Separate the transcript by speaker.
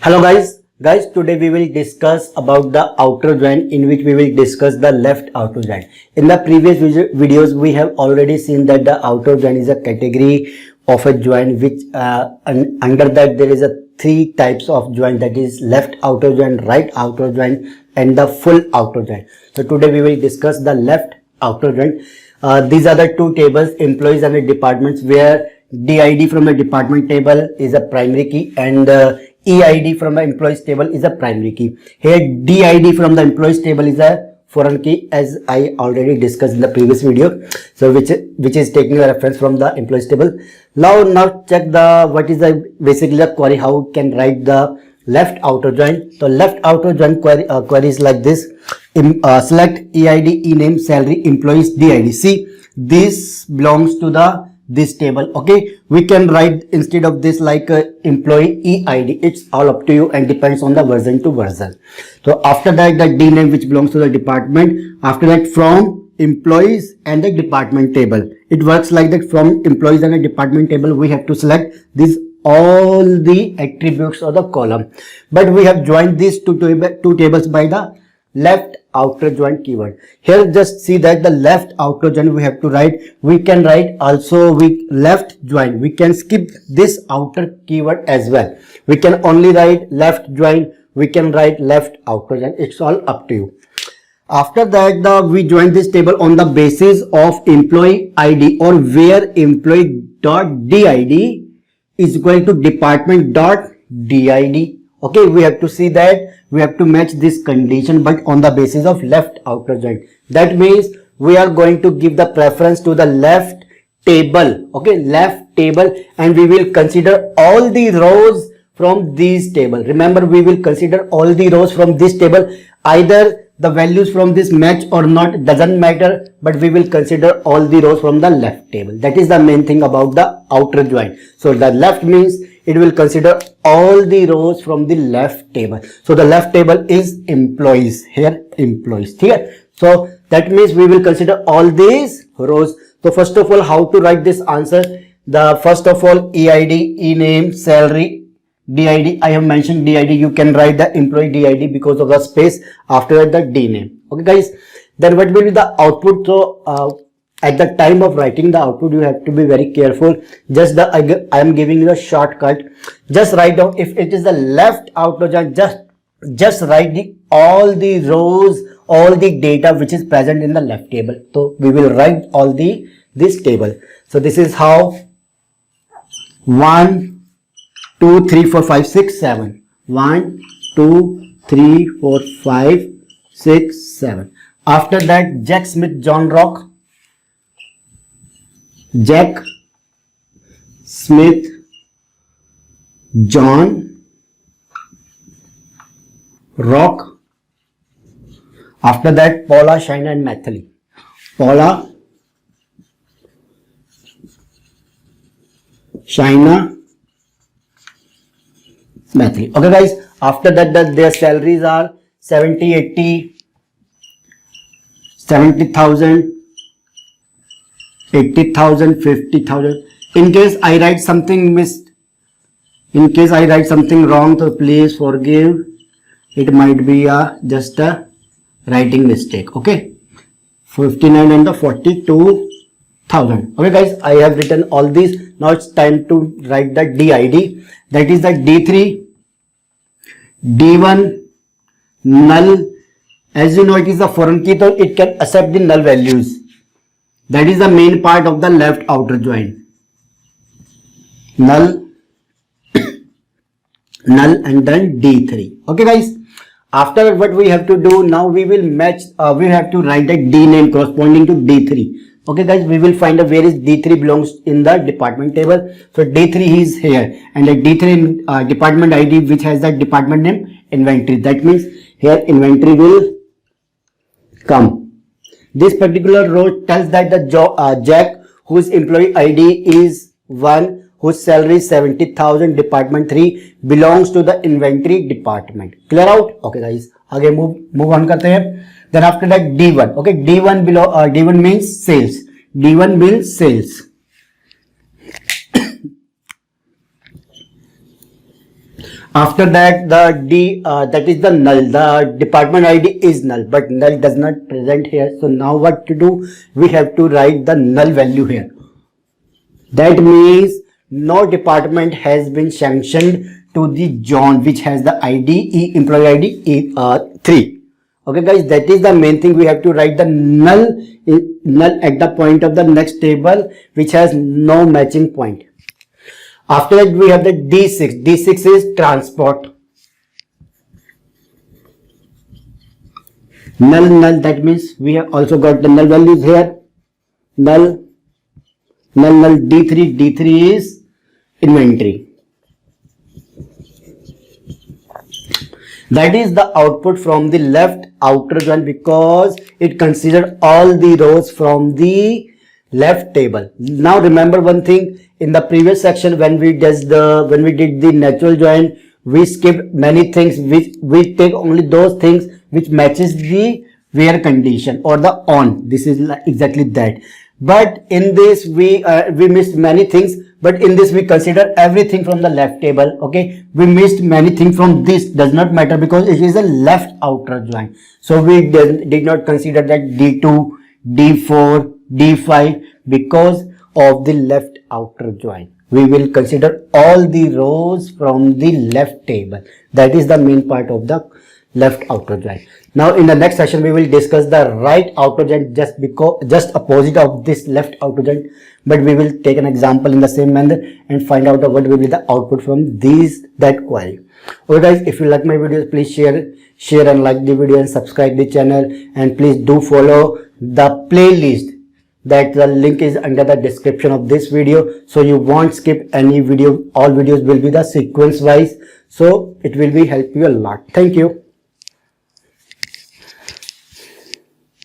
Speaker 1: Hello guys, today we will discuss about the outer joint, in which we will discuss the left outer joint. In the previous videos we have already seen that the outer joint is a category of a joint which under that there is a three types of joint, that is left outer joint, right outer joint and the full outer joint. So today we will discuss the left outer joint. These are the two tables, employees and the departments, where DID from the department table is a primary key and EID from the employees table is a primary key. Here DID from the employees table is a foreign key, as I already discussed in the previous video. So which is taking a reference from the employees table. Now check the what is the basically the query, how we can write the left outer joint. So left outer joint query is like this. Select EID, ename, salary, employees, DID. See, this belongs to this table. Okay, we can write instead of this like employee EID. It's all up to you and depends on the version to version. So after that, the D name which belongs to the department. After that, from employees and the department table. It works like that. From employees and the department table, we have to select this all the attributes of the column, but we have joined these two tables by the left outer joint keyword. Here just see that the left outer joint we have to write. We can write also with left joint. We can skip this outer keyword as well. We can only write left joint. We can write left outer joint. It's all up to you. After that, we join this table on the basis of employee ID, or where employee dot DID is equal to department dot DID. Okay, we have to see that we have to match this condition, but on the basis of left outer joint. That means we are going to give the preference to the left table. Okay, left table, and we will consider all the rows from this table. Remember, we will consider all the rows from this table. Either the values from this match or not, doesn't matter, but we will consider all the rows from the left table. That is the main thing about the outer joint. So the left means it will consider all the rows from the left table. So the left table is employees. Here employees here. So that means we will consider all these rows. So first of all, how to write this answer? The first of all, EID, ename, salary, DID. I have mentioned DID. You can write the employee DID because of the space. After that, the D name. Okay guys, then what will be the output? So at the time of writing the output, you have to be very careful. Just I am giving you a shortcut. Just write down, if it is the left outer joint, just write all the rows, all the data which is present in the left table. So we will write all this table. So this is how 1 2 3 4 5 6 7 1 2 3 4 5 6 7. After that, Jack Smith John Rock, Jack Smith John Rock. After that, Paula, Shaina and Mathili. Paula, Shaina, Mathili. Okay guys, after that, their salaries are 70, 80, 70,000, 80,000, 50,000. In case I write something wrong, so please forgive. It might be just a writing mistake. Okay, 59 and the 42,000. Okay guys, I have written all these. Now it's time to write the DID. That is the D3, D1, null. As you know, it is a foreign key, so it can accept the null values. That is the main part of the left outer joint. Null, null, and then D3. Okay guys, after what we have to do now, we will match, we have to write the D name corresponding to D3. Okay guys, we will find out where is D3 belongs in the department table. So D3 is here, and the D3 department ID which has the department name inventory. That means here inventory will come. This particular row tells that the Jack, whose employee ID is 1, whose salary is 70,000, department 3, belongs to the inventory department. Clear out? Okay guys, आगे move on करते हैं. Then after that, D1. Okay, D1 means sales. D1 means sales. After that, the D, that is the null. The department ID is null, but null does not present here. So now what to do? We have to write the null value here. That means no department has been sanctioned to the John, which has the ID, employee ID 3. Okay guys, that is the main thing. We have to write the null at the point of the next table, which has no matching point. After that, we have the D6. D6 is transport. Null, that means we have also got the null values here. Null, D3. D3 is inventory. That is the output from the left outer join, because it considered all the rows from the left table. Now remember one thing, in the previous section when we did the natural join, we skipped many things, which we take only those things which matches the where condition or the on. This is exactly that. But in this we missed many things, but in this we consider everything from the left table. Okay, we missed many things from this, does not matter because it is a left outer join. So we did not consider that D2, D4, D5 because of the left outer join. We will consider all the rows from the left table. That is the main part of the left outer join. Now in the next session we will discuss the right outer join, just opposite of this left outer join, but we will take an example in the same manner and find out what will be the output from that query. Okay guys, if you like my videos, please share and like the video and subscribe the channel, and please do follow the playlist. That the link is under the description of this video, so you won't skip any video. All videos will be the sequence wise, so it will be help you a lot. Thank you.